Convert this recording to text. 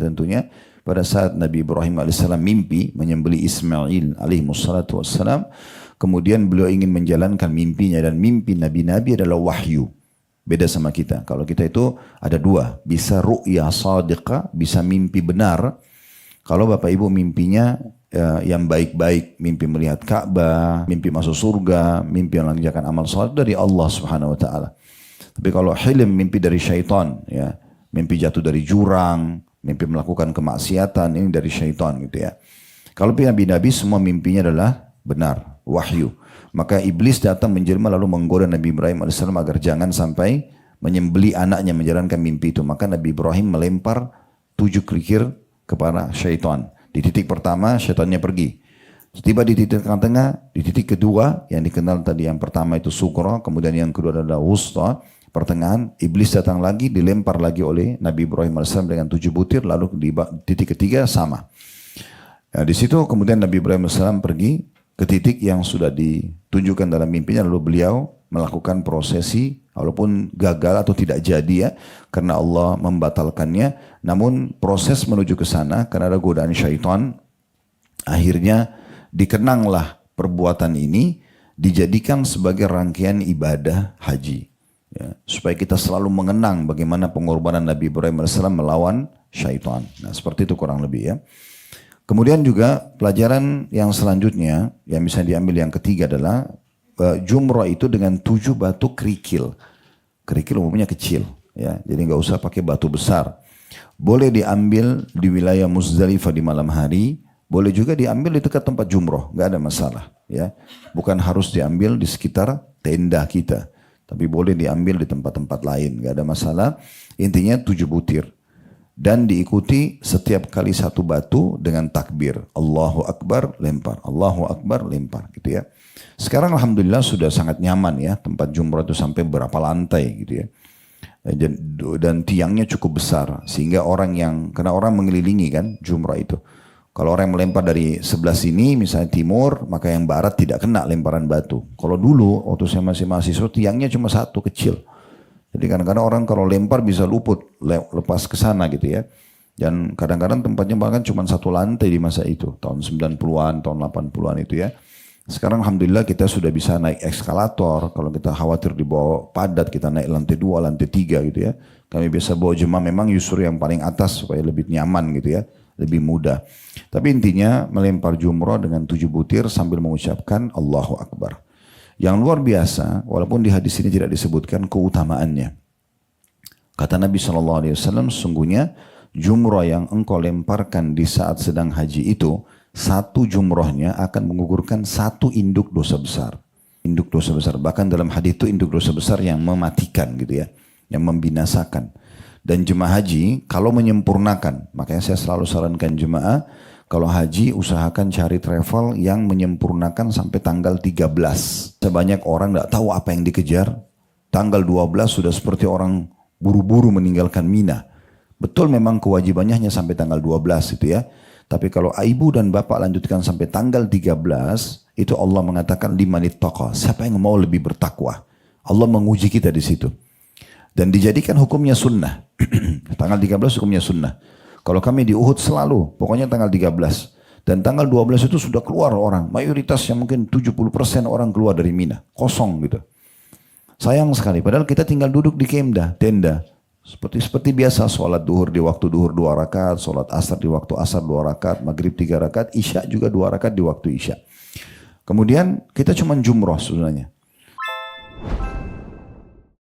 tentunya pada saat Nabi Ibrahim alaihissalam mimpi menyembelih Ismail alaihissalatu wassalam, kemudian beliau ingin menjalankan mimpinya, dan mimpi nabi-nabi adalah wahyu. Beda sama kita. Kalau kita itu ada dua, bisa ru'ya sadiqah, bisa mimpi benar. Kalau Bapak Ibu mimpinya yang baik-baik, mimpi melihat Ka'bah, mimpi masuk surga, mimpi yang mengerjakan amal saleh dari Allah Subhanahu wa taala. Tapi kalau hilm, mimpi dari syaitan, ya, mimpi jatuh dari jurang, mimpi melakukan kemaksiatan, ini dari syaitan gitu ya. Kalau nabi-nabi semua mimpinya adalah benar, wahyu. Maka iblis datang menjelma lalu menggoda Nabi Ibrahim AS agar jangan sampai menyembelih anaknya menjalankan mimpi itu. Maka Nabi Ibrahim melempar 7 kerikil kepada syaitan. Di titik pertama syaitannya pergi. Tiba di titik tengah-tengah, di titik kedua yang dikenal tadi, yang pertama itu sukra, kemudian yang kedua adalah wusta, pertengahan, iblis datang lagi, dilempar lagi oleh Nabi Ibrahim AS dengan 7 butir, lalu di titik ketiga sama. Nah, di situ kemudian Nabi Ibrahim AS pergi ke titik yang sudah ditunjukkan dalam mimpinya, lalu beliau melakukan prosesi, walaupun gagal atau tidak jadi ya, karena Allah membatalkannya, namun proses menuju ke sana karena ada godaan syaitan, akhirnya dikenanglah perbuatan ini, dijadikan sebagai rangkaian ibadah haji. Ya, supaya kita selalu mengenang bagaimana pengorbanan Nabi Ibrahim AS melawan syaitan. Nah, seperti itu kurang lebih ya. Kemudian juga pelajaran yang selanjutnya yang bisa diambil yang ketiga adalah jumrah itu dengan 7 batu kerikil. Kerikil umumnya kecil, ya, jadi nggak usah pakai batu besar. Boleh diambil di wilayah Muzdalifah di malam hari, boleh juga diambil di dekat tempat jumrah, nggak ada masalah. Ya, bukan harus diambil di sekitar tenda kita, tapi boleh diambil di tempat-tempat lain, nggak ada masalah. Intinya 7 butir. Dan diikuti setiap kali 1 batu dengan takbir. Allahu Akbar, lempar. Allahu Akbar, lempar. Gitu ya. Sekarang Alhamdulillah sudah sangat nyaman ya. Tempat jumrah itu sampai berapa lantai gitu ya. Dan tiangnya cukup besar. Sehingga karena orang mengelilingi kan jumrah itu. Kalau orang yang melempar dari sebelah sini, misalnya timur, maka yang barat tidak kena lemparan batu. Kalau dulu, waktu saya masih mahasiswa, tiangnya cuma 1 kecil. Jadi kadang-kadang orang kalau lempar bisa luput, lepas ke sana gitu ya. Dan kadang-kadang tempatnya bahkan cuma 1 lantai di masa itu. Tahun 90-an, tahun 80-an itu ya. Sekarang Alhamdulillah kita sudah bisa naik eskalator. Kalau kita khawatir dibawa padat, kita naik lantai 2, lantai 3 gitu ya. Kami biasa bawa jemaah memang yusur yang paling atas supaya lebih nyaman gitu ya. Lebih mudah. Tapi intinya melempar jumrah dengan 7 butir sambil mengucapkan Allahu Akbar. Yang luar biasa, walaupun di hadis ini tidak disebutkan keutamaannya. Kata Nabi SAW, sungguhnya jumrah yang engkau lemparkan di saat sedang haji itu, 1 jumrahnya akan menggugurkan 1 induk dosa besar. Induk dosa besar. Bahkan dalam hadis itu induk dosa besar yang mematikan gitu ya. Yang membinasakan. Dan jemaah haji kalau menyempurnakan, makanya saya selalu sarankan jemaah, kalau haji usahakan cari travel yang menyempurnakan sampai tanggal 13. Sebanyak orang tidak tahu apa yang dikejar. Tanggal 12 sudah seperti orang buru-buru meninggalkan Mina. Betul memang kewajibannya hanya sampai tanggal 12 itu ya. Tapi kalau ibu dan bapak lanjutkan sampai tanggal 13, itu Allah mengatakan limanit taqa. Siapa yang mau lebih bertakwa? Allah menguji kita di situ. Dan dijadikan hukumnya sunnah. Tanggal 13 hukumnya sunnah. Kalau kami di Uhud selalu, pokoknya tanggal 13. Dan tanggal 12 itu sudah keluar orang. Mayoritasnya mungkin 70% orang keluar dari Mina. Kosong gitu. Sayang sekali. Padahal kita tinggal duduk di tenda. Seperti biasa. Sholat duhur di waktu duhur 2 rakaat. Sholat asar di waktu asar 2 rakaat. Maghrib 3 rakaat. Isya juga 2 rakaat di waktu isya. Kemudian kita cuma jumrah sebenarnya.